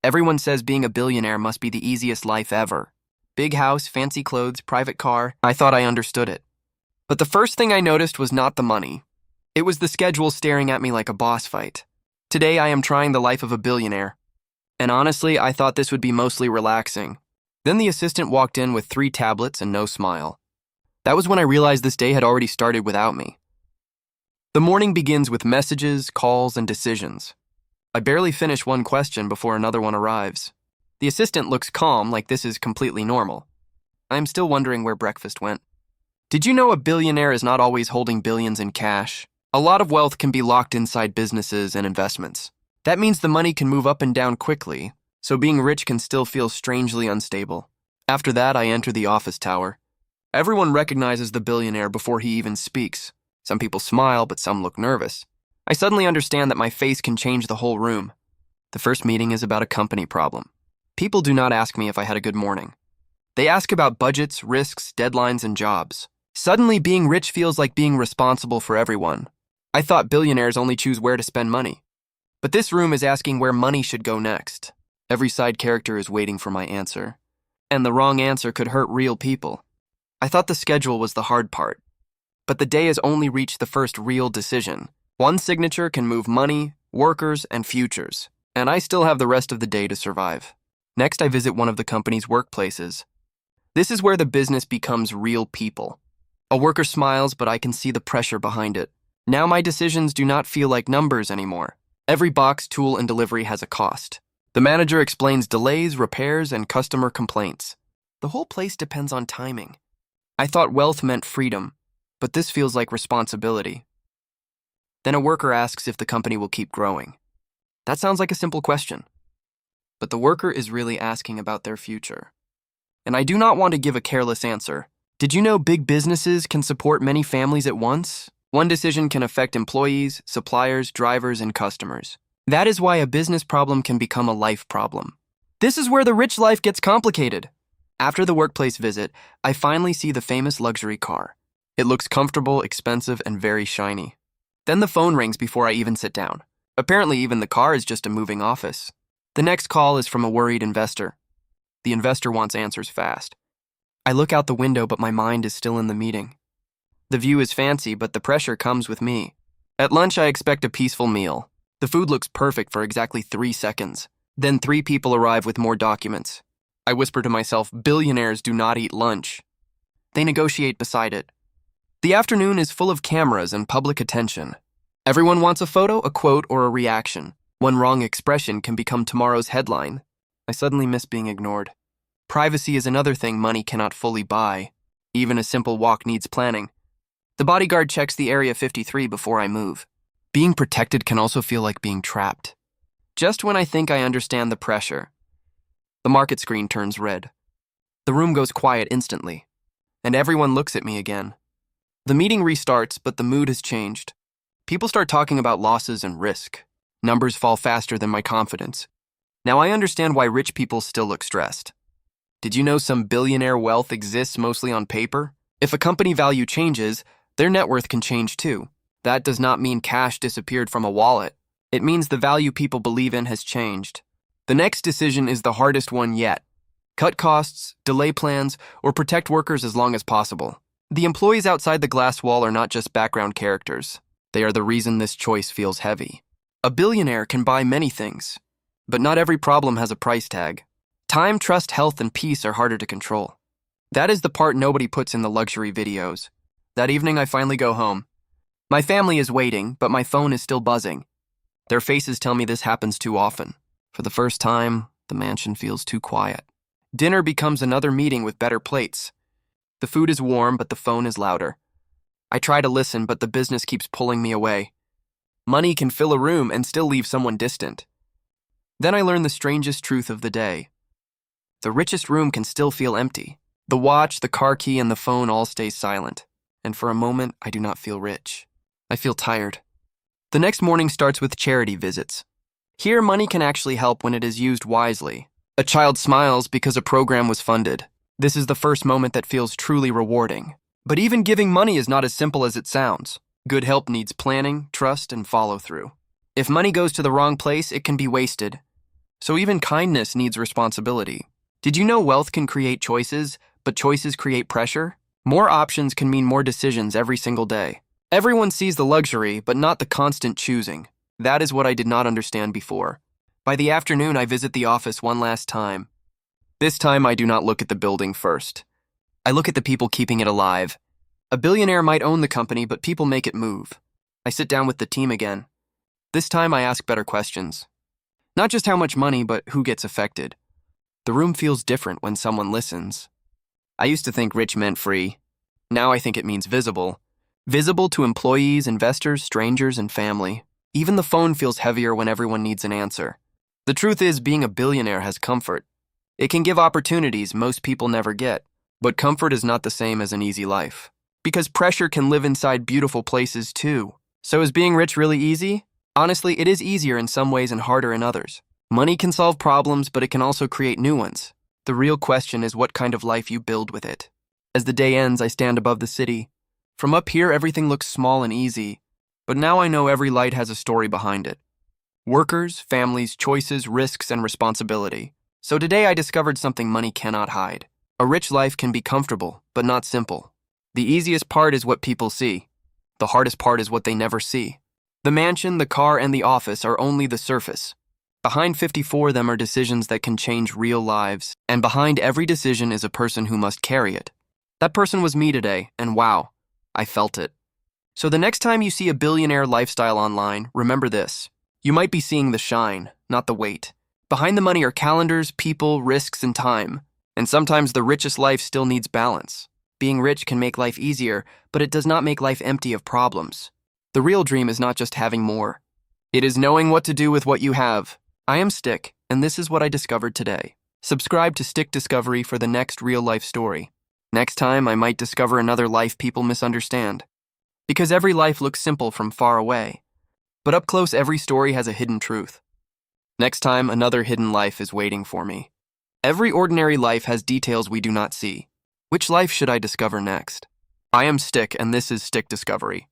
Everyone says being a billionaire must be the easiest life ever. Big house, fancy clothes, private car. I thought I understood it. But the first thing I noticed was not the money. It was the schedule staring at me like a boss fight. Today I am trying the life of a billionaire. And honestly, I thought this would be mostly relaxing. Then the assistant walked in with 3 tablets and no smile. That was when I realized this day had already started without me. The morning begins with messages, calls, and decisions. I barely finish one question before another one arrives. The assistant looks calm, like this is completely normal. I am still wondering where breakfast went. Did you know a billionaire is not always holding billions in cash? A lot of wealth can be locked inside businesses and investments. That means the money can move up and down quickly, so being rich can still feel strangely unstable. After that, I enter the office tower. Everyone recognizes the billionaire before he even speaks. Some people smile, but some look nervous. I suddenly understand that my face can change the whole room. The first meeting is about a company problem. People do not ask me if I had a good morning. They ask about budgets, risks, deadlines, and jobs. Suddenly, being rich feels like being responsible for everyone. I thought billionaires only choose where to spend money. But this room is asking where money should go next. Every side character is waiting for my answer. And the wrong answer could hurt real people. I thought the schedule was the hard part. But the day has only reached the first real decision. One signature can move money, workers, and futures. And I still have the rest of the day to survive. Next, I visit one of the company's workplaces. This is where the business becomes real people. A worker smiles, but I can see the pressure behind it. Now my decisions do not feel like numbers anymore. Every box, tool, and delivery has a cost. The manager explains delays, repairs, and customer complaints. The whole place depends on timing. I thought wealth meant freedom, but this feels like responsibility. Then a worker asks if the company will keep growing. That sounds like a simple question. But the worker is really asking about their future. And I do not want to give a careless answer. Did you know big businesses can support many families at once? One decision can affect employees, suppliers, drivers, and customers. That is why a business problem can become a life problem. This is where the rich life gets complicated. After the workplace visit, I finally see the famous luxury car. It looks comfortable, expensive, and very shiny. Then the phone rings before I even sit down. Apparently, even the car is just a moving office. The next call is from a worried investor. The investor wants answers fast. I look out the window, but my mind is still in the meeting. The view is fancy, but the pressure comes with me. At lunch, I expect a peaceful meal. The food looks perfect for exactly 3 seconds. Then 3 people arrive with more documents. I whisper to myself, billionaires do not eat lunch. They negotiate beside it. The afternoon is full of cameras and public attention. Everyone wants a photo, a quote, or a reaction. One wrong expression can become tomorrow's headline. I suddenly miss being ignored. Privacy is another thing money cannot fully buy. Even a simple walk needs planning. The bodyguard checks the Area 53 before I move. Being protected can also feel like being trapped. Just when I think I understand the pressure, the market screen turns red. The room goes quiet instantly, and everyone looks at me again. The meeting restarts, but the mood has changed. People start talking about losses and risk. Numbers fall faster than my confidence. Now I understand why rich people still look stressed. Did you know some billionaire wealth exists mostly on paper? If a company value changes, their net worth can change too. That does not mean cash disappeared from a wallet. It means the value people believe in has changed. The next decision is the hardest one yet. Cut costs, delay plans, or protect workers as long as possible. The employees outside the glass wall are not just background characters. They are the reason this choice feels heavy. A billionaire can buy many things, but not every problem has a price tag. Time, trust, health, and peace are harder to control. That is the part nobody puts in the luxury videos. That evening, I finally go home. My family is waiting, but my phone is still buzzing. Their faces tell me this happens too often. For the first time, the mansion feels too quiet. Dinner becomes another meeting with better plates. The food is warm, but the phone is louder. I try to listen, but the business keeps pulling me away. Money can fill a room and still leave someone distant. Then I learn the strangest truth of the day. The richest room can still feel empty. The watch, the car key, and the phone all stay silent. And for a moment, I do not feel rich. I feel tired. The next morning starts with charity visits. Here, money can actually help when it is used wisely. A child smiles because a program was funded. This is the first moment that feels truly rewarding. But even giving money is not as simple as it sounds. Good help needs planning, trust, and follow-through. If money goes to the wrong place, it can be wasted. So even kindness needs responsibility. Did you know wealth can create choices, but choices create pressure? More options can mean more decisions every single day. Everyone sees the luxury, but not the constant choosing. That is what I did not understand before. By the afternoon, I visit the office one last time. This time, I do not look at the building first. I look at the people keeping it alive. A billionaire might own the company, but people make it move. I sit down with the team again. This time, I ask better questions. Not just how much money, but who gets affected. The room feels different when someone listens. I used to think rich meant free. Now I think it means visible. Visible to employees, investors, strangers, and family. Even the phone feels heavier when everyone needs an answer. The truth is, being a billionaire has comfort. It can give opportunities most people never get, but comfort is not the same as an easy life. Because pressure can live inside beautiful places too. So is being rich really easy? Honestly, it is easier in some ways and harder in others. Money can solve problems, but it can also create new ones. The real question is what kind of life you build with it. As the day ends, I stand above the city. From up here, everything looks small and easy, but now I know every light has a story behind it. Workers, families, choices, risks, and responsibility. So today I discovered something money cannot hide. A rich life can be comfortable, but not simple. The easiest part is what people see. The hardest part is what they never see. The mansion, the car, and the office are only the surface. Behind 54 of them are decisions that can change real lives, and behind every decision is a person who must carry it. That person was me today, and wow, I felt it. So the next time you see a billionaire lifestyle online, remember this. You might be seeing the shine, not the weight. Behind the money are calendars, people, risks, and time. And sometimes the richest life still needs balance. Being rich can make life easier, but it does not make life empty of problems. The real dream is not just having more. It is knowing what to do with what you have. I am Stick, and this is what I discovered today. Subscribe to Stick Discovery for the next real-life story. Next time, I might discover another life people misunderstand. Because every life looks simple from far away. But up close, every story has a hidden truth. Next time, another hidden life is waiting for me. Every ordinary life has details we do not see. Which life should I discover next? I am Stick, and this is Stick Discovery.